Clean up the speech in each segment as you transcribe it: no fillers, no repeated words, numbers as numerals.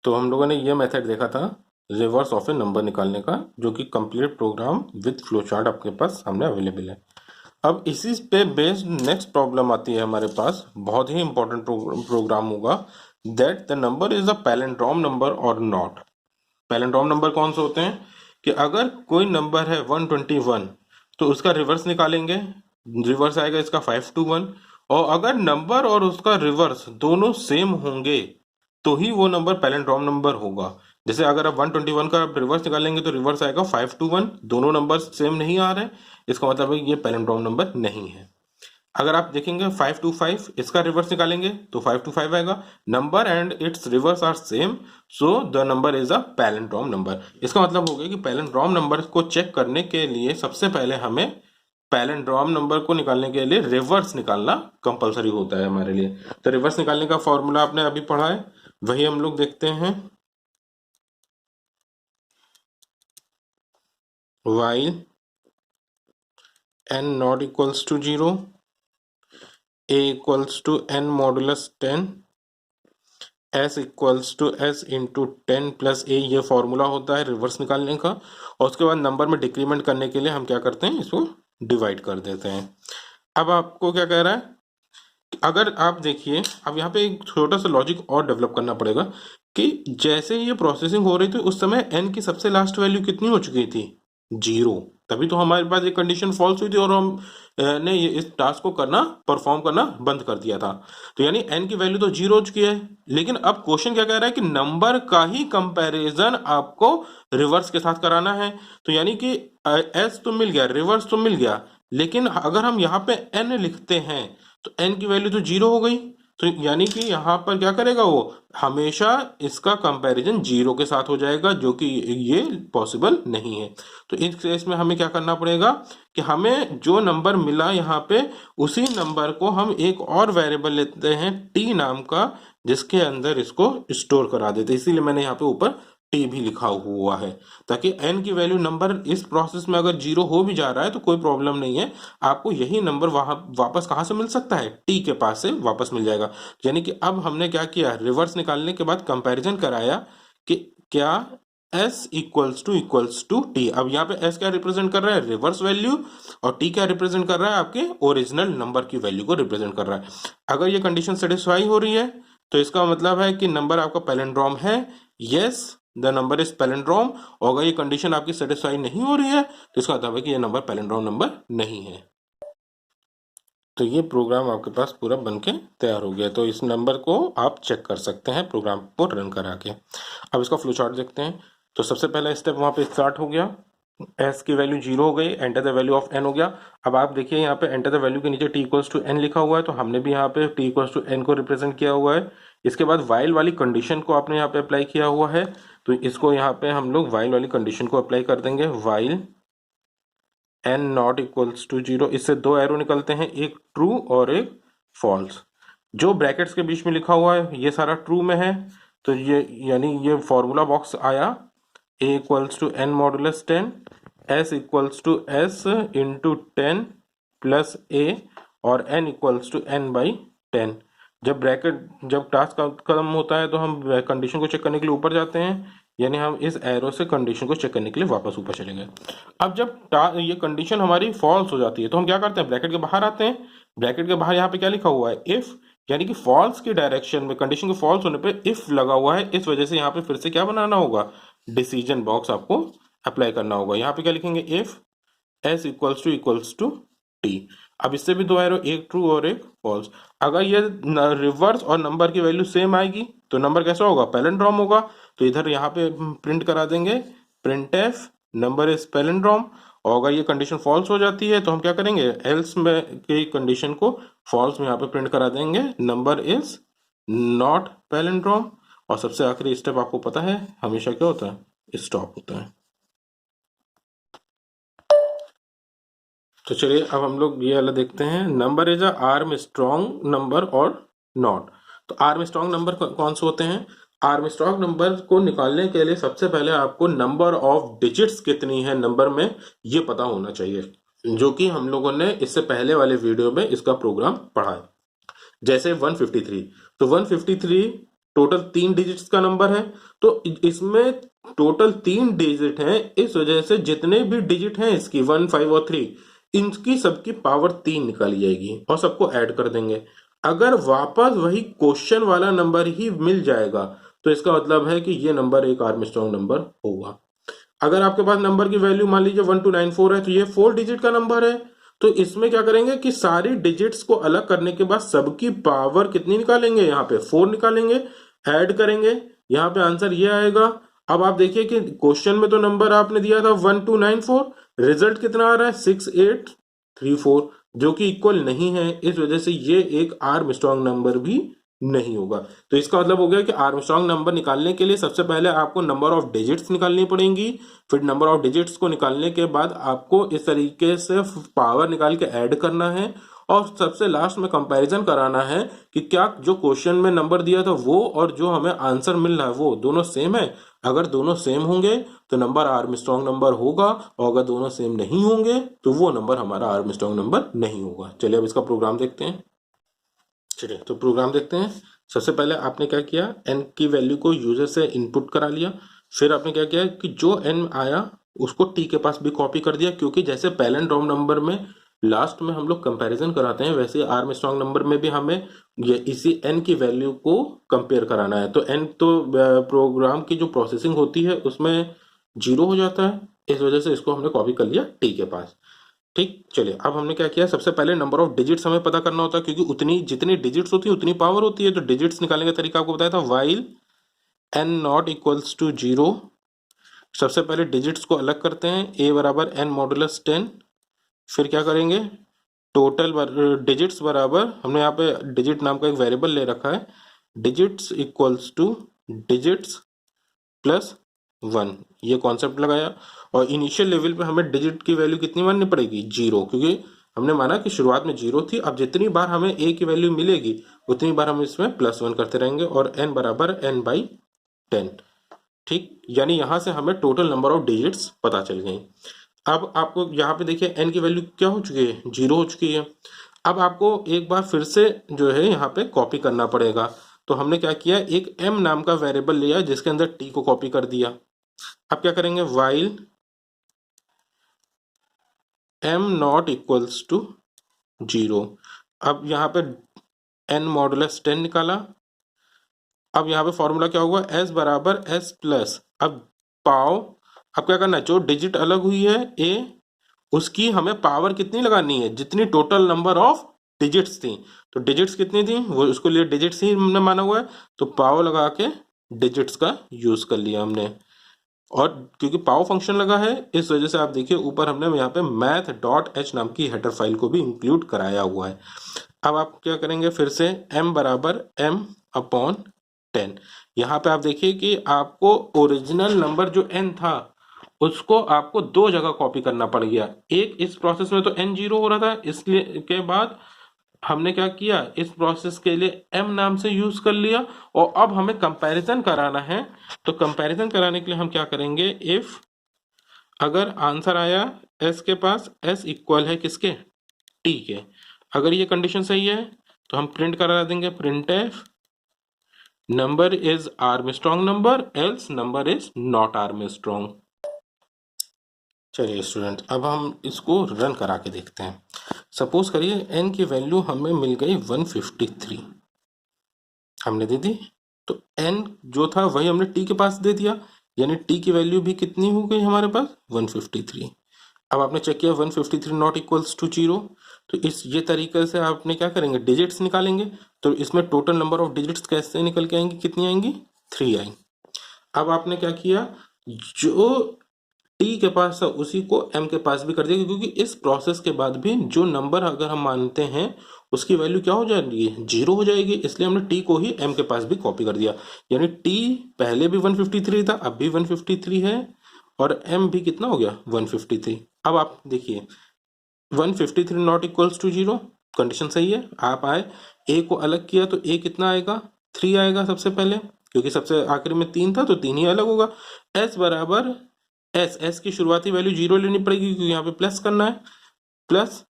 तो हम लोगों ने ये मेथड देखा था रिवर्स ऑफ ए नंबर निकालने का, जो कि complete program with flow chart आपके पास सामने अवेलेबल है। अब इसी पे बेस्ड नेक्स्ट प्रॉब्लम आती है हमारे पास, बहुत ही इंपॉर्टेंट प्रोग्राम होगा, that the number is a palindrome number और नॉट। पैलिंड्रोम नंबर कौन से होते हैं कि अगर कोई नंबर है 121 तो उसका रिवर्स निकालेंगे, रिवर्स आएगा इसका 521, और अगर नंबर और उसका रिवर्स दोनों सेम होंगे तो ही वो नंबर पैलिंड्रोम नंबर होगा। जैसे अगर आप 121 का रिवर्स निकालेंगे तो रिवर्स आएगा 521, दोनों नंबर सेम नहीं आ रहे, इसका मतलब है ये पैलिंड्रोम नंबर नहीं है। अगर आप देखेंगे 525, इसका रिवर्स निकालेंगे तो 525 आएगा, number and its reverse are same, so the number is a palindrome number. इसका मतलब हो गया कि पैलिंड्रोम नंबर को चेक करने के लिए सबसे पहले हमें पैलिंड्रोम नंबर को निकालने के लिए रिवर्स निकालना कंपलसरी होता है हमारे लिए। तो रिवर्स निकालने का फॉर्मूला आपने अभी पढ़ा है, वही हम लोग देखते हैं। while n not equals to 0, a equals to n modulus 10, s equals to s into 10 plus a, ये फॉर्मूला होता है रिवर्स निकालने का। और उसके बाद नंबर में डिक्रीमेंट करने के लिए हम क्या करते हैं, इसको डिवाइड कर देते हैं। अब आपको क्या कह रहा है, अगर आप देखिए, अब यहाँ पे एक छोटा सा लॉजिक और डेवलप करना पड़ेगा कि जैसे ये प्रोसेसिंग हो रही थी उस समय n की सबसे लास्ट वैल्यू कितनी हो चुकी थी, 0, तभी तो हमारे पास ये कंडीशन फॉल्स हुई थी और हम ने ये इस टास्क को करना, परफॉर्म करना बंद कर दिया था। तो यानी n की वैल्यू तो 0 हो चुकी है, लेकिन अब क्वेश्चन क्या कह रहा है कि नंबर का ही कंपैरिजन आपको रिवर्स के साथ कराना है। तो यानी कि s तो मिल गया, रिवर्स तो मिल गया, लेकिन अगर हम यहाँ पे n लिखते हैं तो n की वैल्यू तो 0 हो गई। तो यानी कि यहाँ पर क्या करेगा वो, हमेशा इसका कंपैरिजन 0 के साथ हो जाएगा, जो कि ये पॉसिबल नहीं है। तो इस केस में हमें क्या करना पड़ेगा कि हमें जो नंबर मिला यहाँ पे, उसी नंबर को हम एक और वेरिएबल लेते हैं t नाम का, जिसके अंदर इसको स्टोर करा देते हैं। इसीलिए मैंने यहाँ पे ऊपर टी भी लिखा हुआ है, ताकि n की वैल्यू नंबर इस प्रोसेस में अगर 0 हो भी जा रहा है तो कोई प्रॉब्लम नहीं है, आपको यही नंबर वहां वापस कहां से मिल सकता है, t के पास से वापस मिल जाएगा। यानी कि अब हमने क्या किया, रिवर्स निकालने के बाद कंपैरिजन कराया कि क्या s इक्वल्स टू टी। अब यहाँ पे s क्या रिप्रेजेंट कर रहा है, रिवर्स वैल्यू, और t क्या रिप्रेजेंट कर रहा है, आपके ओरिजिनल नंबर की वैल्यू को रिप्रेजेंट कर रहा है। अगर ये कंडीशन सेटिस्फाई हो रही है तो इसका मतलब है कि नंबर आपका पैलिंड्रोम है, yes the number is palindrome. और अगर ये कंडीशन आपकी सेटिस्फाई नहीं हो रही है तो इसका मतलब है कि ये नंबर पैलिंड्रोम नंबर नहीं है। तो ये प्रोग्राम आपके पास पूरा बनके तैयार हो गया। तो इस नंबर को आप चेक कर सकते हैं प्रोग्राम को रन करा के। अब इसका फ्लो चार्ट देखते हैं। तो सबसे पहला स्टेप वहाँ पे स्टार्ट हो गया, s की वैल्यू 0 हो गई, enter the value of n हो गया। अब आप देखिए यहाँ पे एंटर द वैल्यू के नीचे t इक्वल्स टू n लिखा हुआ है, तो हमने भी यहाँ पे t इक्वल्स टू n को रिप्रेजेंट किया हुआ है। इसके बाद वाइल वाली कंडीशन को आपने यहाँ पे अप्लाई किया हुआ है, तो इसको यहाँ पे हम लोग वाइल वाली कंडीशन को अप्लाई कर देंगे। While n not equals to 0, इससे दो एरो निकलते हैं, एक ट्रू और एक फॉल्स। जो ब्रैकेट्स के बीच में लिखा हुआ है ये सारा ट्रू में है, तो ये यानी ये फॉर्मूला बॉक्स आया, a equals to n modulus 10, s equals to s into 10 plus a, और n equals to n by 10। जब टास्क खत्म होता है तो हम कंडीशन को चेक करने के लिए ऊपर जाते हैं, यानी हम इस एरो से कंडीशन को चेक करने के लिए वापस ऊपर चले गए। अब जब ये कंडीशन हमारी फॉल्स हो जाती है तो हम क्या करते हैं, ब्रैकेट के बाहर आते हैं। ब्रैकेट के बाहर यहाँ पे क्या लिखा हुआ है, इफ, यानी कि फॉल्स की डायरेक्शन में, कंडीशन के फॉल्स होने पे इफ लगा हुआ है, इस वजह से यहाँ पे फिर से क्या बनाना होगा, डिसीजन बॉक्स आपको अप्लाई करना होगा। यहाँ पे क्या लिखेंगे, if s equals to T. अब इससे भी दो एरो, एक ट्रू और एक फॉल्स। अगर ये रिवर्स और नंबर की वैल्यू सेम आएगी तो नंबर कैसा होगा, पैलिंड्रोम होगा। तो इधर यहाँ पे प्रिंट करा देंगे print F number is palindrome. और अगर ये कंडीशन फॉल्स हो जाती है तो हम क्या करेंगे, एल्स में की कंडीशन को फॉल्स में यहाँ पे प्रिंट करा देंगे, नंबर इज नॉट पैलिंड्रोम। और सबसे आखिरी स्टेप आपको पता है हमेशा क्या होता है, स्टॉप होता है। तो चलिए अब हम लोग ये वाला देखते हैं, number is a arm strong number और नॉट। तो आर्म स्ट्रॉन्ग नंबर कौन से होते हैं, आर्म स्ट्रॉन्ग नंबर को निकालने के लिए सबसे पहले आपको नंबर ऑफ डिजिट्स कितनी है नंबर में ये पता होना चाहिए, जो कि हम लोगों ने इससे पहले वाले वीडियो में इसका प्रोग्राम पढ़ा है। जैसे 153, तो 153 टोटल 3 डिजिट्स का नंबर है, तो इसमें टोटल 3 डिजिट हैं, इस वजह से जितने भी डिजिट हैं इसकी 1, 5 और 3, इनकी सबकी पावर 3 निकाली जाएगी और सबको ऐड कर देंगे। अगर वापस वही क्वेश्चन वाला नंबर ही मिल जाएगा तो इसका मतलब है कि ये नंबर एक आर्मस्ट्रांग नंबर होगा। अगर आपके पास नंबर की वैल्यू मान लीजिए 1294 है, तो ये 4 डिजिट का नंबर है, तो इसमें क्या करेंगे कि सारी डिजिट्स को अलग करने के बाद सबकी पावर कितनी निकालेंगे, यहाँ पे 4 निकालेंगे, ऐड करेंगे, यहाँ पे आंसर ये आएगा। अब आप देखिए कि क्वेश्चन में तो नंबर आपने दिया था 1294, रिजल्ट कितना आ रहा है 6834, जो कि इक्वल नहीं है, इस वजह से ये एक आर्मस्ट्रांग नंबर भी नहीं होगा। तो इसका मतलब हो गया कि आर्मस्ट्रांग नंबर निकालने के लिए सबसे पहले आपको नंबर ऑफ डिजिट्स निकालनी पड़ेंगी, फिर नंबर ऑफ डिजिट्स को निकालने के बाद आपको इस तरीके से पावर निकाल के ऐड करना है, और सबसे लास्ट में कंपैरिजन कराना है कि क्या जो क्वेश्चन में नंबर दिया था वो और जो हमें आंसर मिल रहा है वो दोनों सेम है। अगर दोनों सेम होंगे तो नंबर आर्मस्ट्रांग नंबर होगा, और अगर दोनों सेम नहीं होंगे तो वो नंबर हमारा आर्मस्ट्रांग नंबर नहीं होगा। चलिए अब इसका प्रोग्राम देखते हैं। चलिए तो प्रोग्राम देखते हैं। सबसे पहले आपने क्या किया, एन की वैल्यू को यूजर से इनपुट करा लिया, फिर आपने क्या किया कि जो एन आया उसको टी के पास भी कॉपी कर दिया, क्योंकि जैसे पैरेंटॉम नंबर में लास्ट में हम लोग कंपैरिजन कराते हैं, वैसे आर्मस्ट्रांग नंबर में भी हमें ये इसी एन की वैल्यू को कंपेयर कराना है। तो एन तो प्रोग्राम की जो प्रोसेसिंग होती है उसमें 0 हो जाता है, इस वजह से इसको हमने कॉपी कर लिया टी के पास। ठीक, चलिए अब हमने क्या किया, सबसे पहले नंबर ऑफ डिजिट्स हमें पता करना होता है, क्योंकि उतनी जितनी डिजिट्स होती है उतनी पावर होती है। तो डिजिट्स निकालने का तरीका आपको बताया था, while N not equals to 0। सबसे पहले डिजिट्स को अलग करते हैं, ए बराबर एन मॉडुलस 10, फिर क्या करेंगे, टोटल डिजिट्स बराबर, हमने यहाँ पे डिजिट नाम का एक वेरिएबल ले रखा है, digits equals two digits plus 1, ये कॉन्सेप्ट लगाया। और इनिशियल लेवल पे हमें डिजिट की वैल्यू कितनी माननी पड़ेगी, 0, क्योंकि हमने माना कि शुरुआत में 0 थी। अब जितनी बार हमें ए की वैल्यू मिलेगी उतनी बार हम इसमें +1 करते रहेंगे, और n बराबर n/10। ठीक, यानी यहां से हमें टोटल नंबर ऑफ डिजिट्स पता चल गई। अब आपको यहाँ पे देखिए n की वैल्यू क्या हो चुकी है, 0 हो चुकी है। अब आपको एक बार फिर से जो है यहाँ पे कॉपी करना पड़ेगा। तो हमने क्या किया, एक m नाम का वेरिएबल लिया जिसके अंदर t को कॉपी कर दिया। अब क्या करेंगे, while m not equals to 0। अब यहाँ पे n मॉडुलस 10 निकाला। अब यहाँ पे फॉर्मूला क्या होगा, s बराबर s प्लस, अब पाव, अब क्या करना है, जो डिजिट अलग हुई है a, उसकी हमें पावर कितनी लगानी है, जितनी टोटल नंबर ऑफ डिजिट्स थी। तो डिजिट्स कितनी थी वो उसको लिए डिजिट्स ही हमने माना हुआ है, तो पावर लगा के डिजिट्स का यूज कर लिया हमने। और क्योंकि पाव फंक्शन लगा है इस वजह से आप देखिए ऊपर हमने यहाँ पे math.h नाम की हेडर फाइल को भी इंक्लूड कराया हुआ है। अब आप क्या करेंगे, फिर से m बराबर m/10। यहाँ पे आप देखिए कि आपको ओरिजिनल नंबर जो n था उसको आपको 2 जगह कॉपी करना पड़ गया। एक, इस प्रोसेस में तो n 0 हो रहा था, इसलिए के बाद हमने क्या किया, इस प्रोसेस के लिए m नाम से यूज कर लिया। और अब हमें कंपैरिजन कराना है, तो कंपैरिजन कराने के लिए हम क्या करेंगे, इफ अगर आंसर आया s के पास, s इक्वल है किसके, t के, अगर ये कंडीशन सही है तो हम प्रिंट करा देंगे, print F number is Armstrong number, else number is not Armstrong. चलिए स्टूडेंट, अब हम इसको रन करा के देखते हैं। सपोज करिए n की वैल्यू हमें मिल गई 153, हमने दे दी, तो n जो था वही हमने t के पास दे दिया, यानी t की वैल्यू भी कितनी हो गई हमारे पास, 153। अब आपने चेक किया 153 नॉट इक्वल्स टू 0, तो इस ये तरीके से आपने क्या करेंगे, डिजिट्स निकालेंगे। तो इसमें टोटल नंबर ऑफ डिजिट्स कैसे निकल के आएंगी, कितनी आएंगी, 3 आएंगी। अब आपने क्या किया, जो टी के पास है उसी को एम के पास भी कर दिया, क्योंकि इस प्रोसेस के बाद भी जो नंबर अगर हम मानते हैं उसकी वैल्यू क्या हो जाएगी, 0 हो जाएगी, इसलिए हमने टी को ही एम के पास भी कॉपी कर दिया। यानी टी पहले भी 153 था, अब भी 153 है, और एम भी कितना हो गया, 153। अब आप देखिए 153 नॉट इक्वल्स टू 0, कंडीशन सही है। आप आए ए को अलग किया तो ए कितना आएगा, 3 आएगा सबसे पहले, क्योंकि सबसे आखिर में 3 था तो 3 ही अलग होगा। एस बराबर एस की शुरुआती वैल्यू 0 लेनी पड़ेगी, क्योंकि यहाँ पे प्लस करना है, प्लस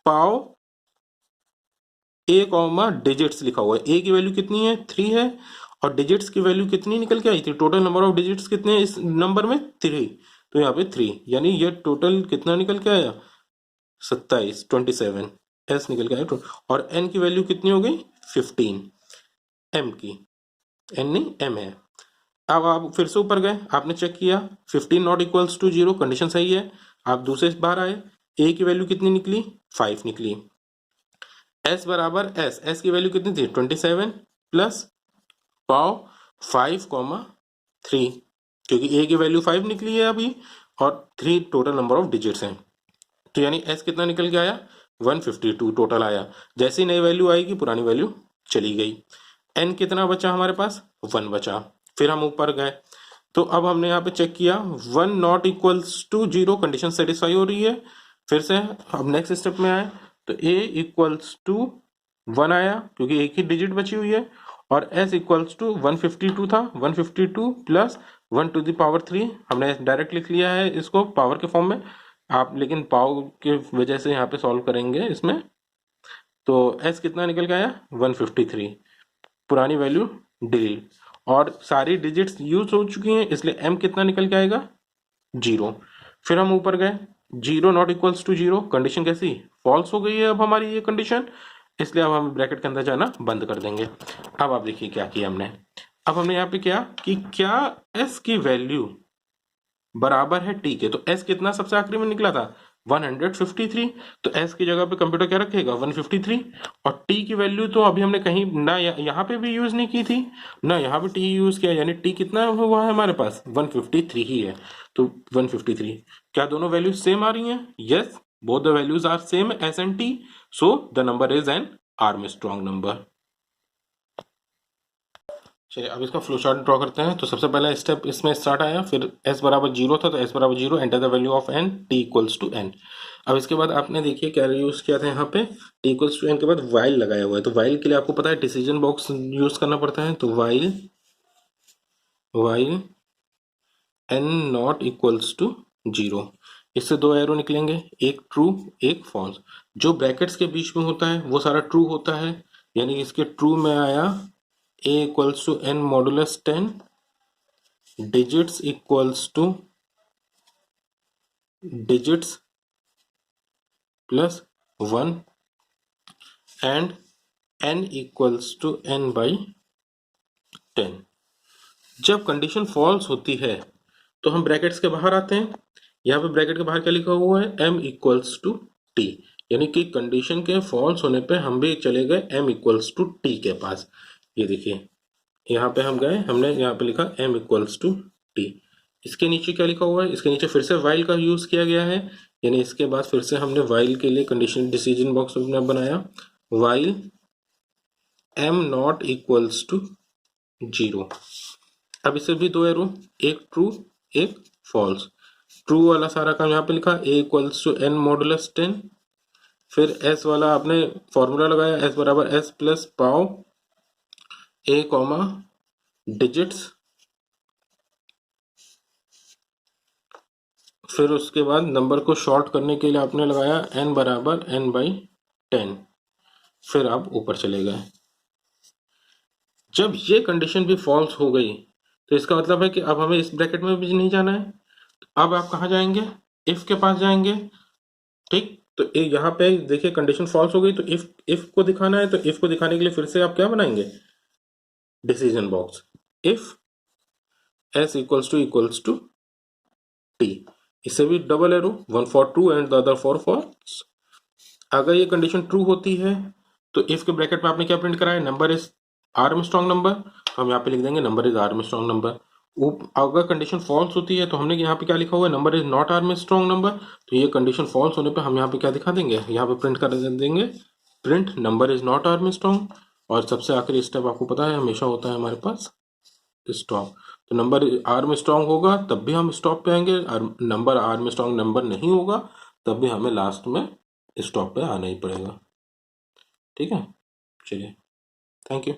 पाव ए कॉमा डिजिट्स लिखा हुआ है, ए की वैल्यू कितनी है, 3 है, और डिजिट्स की वैल्यू कितनी निकल के आई थी, टोटल नंबर ऑफ डिजिट्स कितने हैं इस नंबर में, 3, तो यहाँ पे 3, यानी ये टोटल कितना निकल के आया, 27, 27 एस निकल के आया। और एन की वैल्यू कितनी हो गई, 15, एम की, एन नहीं एम है। अब आप फिर से ऊपर गए, आपने चेक किया 15 नॉट इक्वल्स टू 0, कंडीशन सही है। आप दूसरे बार आए, ए की वैल्यू कितनी निकली, 5 निकली। एस बराबर एस की वैल्यू कितनी थी, 27 प्लस पाव 5,3, क्योंकि ए की वैल्यू 5 निकली है अभी और 3 टोटल नंबर ऑफ डिजिट्स हैं, तो यानी एस कितना निकल के आया, 152 टोटल आया। जैसे ही नई वैल्यू आएगी पुरानी वैल्यू चली गई। एन कितना बचा हमारे पास, 1 बचा। फिर हम ऊपर गए, तो अब हमने यहाँ पे चेक किया 1 not equals to 0, condition satisfy हो रही है। फिर से अब नेक्स्ट स्टेप में आए, तो a इक्वल्स टू 1 आया क्योंकि एक ही डिजिट बची हुई है, और s इक्वल्स टू 152 था, 152 प्लस 1 टू द पावर 3, हमने डायरेक्ट लिख लिया है इसको पावर के फॉर्म में। आप लेकिन पावर के वजह से यहाँ पे सॉल्व करेंगे इसमें, तो s कितना निकल के आया, 153, पुरानी वैल्यू डिलीट, और सारी डिजिट्स यूज हो चुकी हैं इसलिए m कितना निकल के आएगा, 0। फिर हम ऊपर गए, 0 नॉट इक्वल्स टू 0, कंडीशन कैसी, फॉल्स हो गई है अब हमारी ये कंडीशन, इसलिए अब हम ब्रैकेट के अंदर जाना बंद कर देंगे। अब आप देखिए क्या किया हमने, अब हमने यहाँ पे क्या कि क्या s की वैल्यू बराबर है t के, तो s कितना सबसे आखिरी में निकला था, 153, तो s की जगह पे कंप्यूटर क्या रखेगा, 153, और t की वैल्यू तो अभी हमने कहीं ना यहाँ पे भी यूज नहीं की थी ना यहाँ पे t यूज किया, यानी t कितना हुआ है हमारे पास, 153 ही है, तो 153। क्या दोनों वैल्यूज सेम आ रही हैं, yes, both the values are same S and t, so the number is an Armstrong number. चलिए अब इसका फ्लो चार्ट ड्रॉ करते हैं। तो सबसे पहला स्टेप इसमें स्टार्ट आया, फिर s बराबर 0 था, तो s बराबर 0, enter the value of n, t equals to n। अब इसके बाद आपने देखिए क्या यूज किया था यहाँ पे, t इक्वल्स टू n के बाद वाइल लगाया हुआ है, तो वाइल के लिए आपको पता है डिसीजन बॉक्स यूज करना पड़ता है, तो while n not equals to 0, इससे दो एरो निकलेंगे, एक ट्रू एक फॉल्स। जो ब्रैकेट्स के बीच में होता है वो सारा ट्रू होता है, यानी इसके ट्रू में आया a equals to n modulus 10, digits equals to digits plus 1 and n equals to n by 10। जब कंडीशन फॉल्स होती है तो हम ब्रैकेट्स के बाहर आते हैं, यहाँ पे ब्रैकेट के बाहर क्या लिखा हुआ है, m इक्वल्स टू t, यानी कि कंडीशन के फॉल्स होने पे हम भी चले गए m इक्वल्स टू t के पास। ये देखिए यहाँ पे हम गए, हमने यहाँ पे लिखा m इक्वल्स टू t, इसके नीचे क्या लिखा हुआ है, इसके नीचे फिर से वाइल का यूज किया गया है, यानी इसके बाद फिर से हमने वाइल के लिए कंडीशन डिसीजन बॉक्स बनाया, while m not equals to 0। अब इससे भी दो एरो, एक ट्रू एक फॉल्स, ट्रू वाला सारा काम यहाँ पे लिखा, a equals to n modulus 10, फिर s वाला आपने फॉर्मूला लगाया, s बराबर s plus pav a comma digits, फिर उसके बाद नंबर को शॉर्ट करने के लिए आपने लगाया n बराबर n बाई 10, फिर आप ऊपर चले गए। जब ये कंडीशन भी फॉल्स हो गई तो इसका मतलब है कि अब हमें इस ब्रैकेट में भी नहीं जाना है, अब आप कहाँ जाएंगे, इफ के पास जाएंगे, ठीक। तो यहाँ पे देखिए कंडीशन फॉल्स हो गई, तो इफ को दिखाना है, तो इफ को दिखाने के लिए फिर से आप क्या बनाएंगे, decision box, if s equals to t, इससे भी double arrow, one for true and the other for false. अगर ये कंडीशन ट्रू होती है तो इफ के ब्रैकेट में आपने क्या प्रिंट कराया, नंबर इज आर्मस्ट्रॉन्ग नंबर, हम यहाँ पे लिख देंगे नंबर इज आर्मस्ट्रॉन्ग नंबर। अगर कंडीशन फॉल्स होती है तो हमने यहाँ पे क्या लिखा हुआ है, number is not Armstrong number, तो ये कंडीशन फॉल्स होने पे हम यहाँ पे क्या दिखा देंगे, यहाँ पे प्रिंट कर देंगे, print number is not Armstrong. और सबसे आखिरी स्टेप आपको पता है हमेशा होता है हमारे पास स्टॉप, तो नंबर आर्मस्ट्रॉन्ग होगा तब भी हम स्टॉप पे आएंगे, नंबर आर्मस्ट्रॉन्ग नंबर नहीं होगा तब भी हमें लास्ट में स्टॉप पे आना ही पड़ेगा, ठीक है। चलिए, थैंक यू।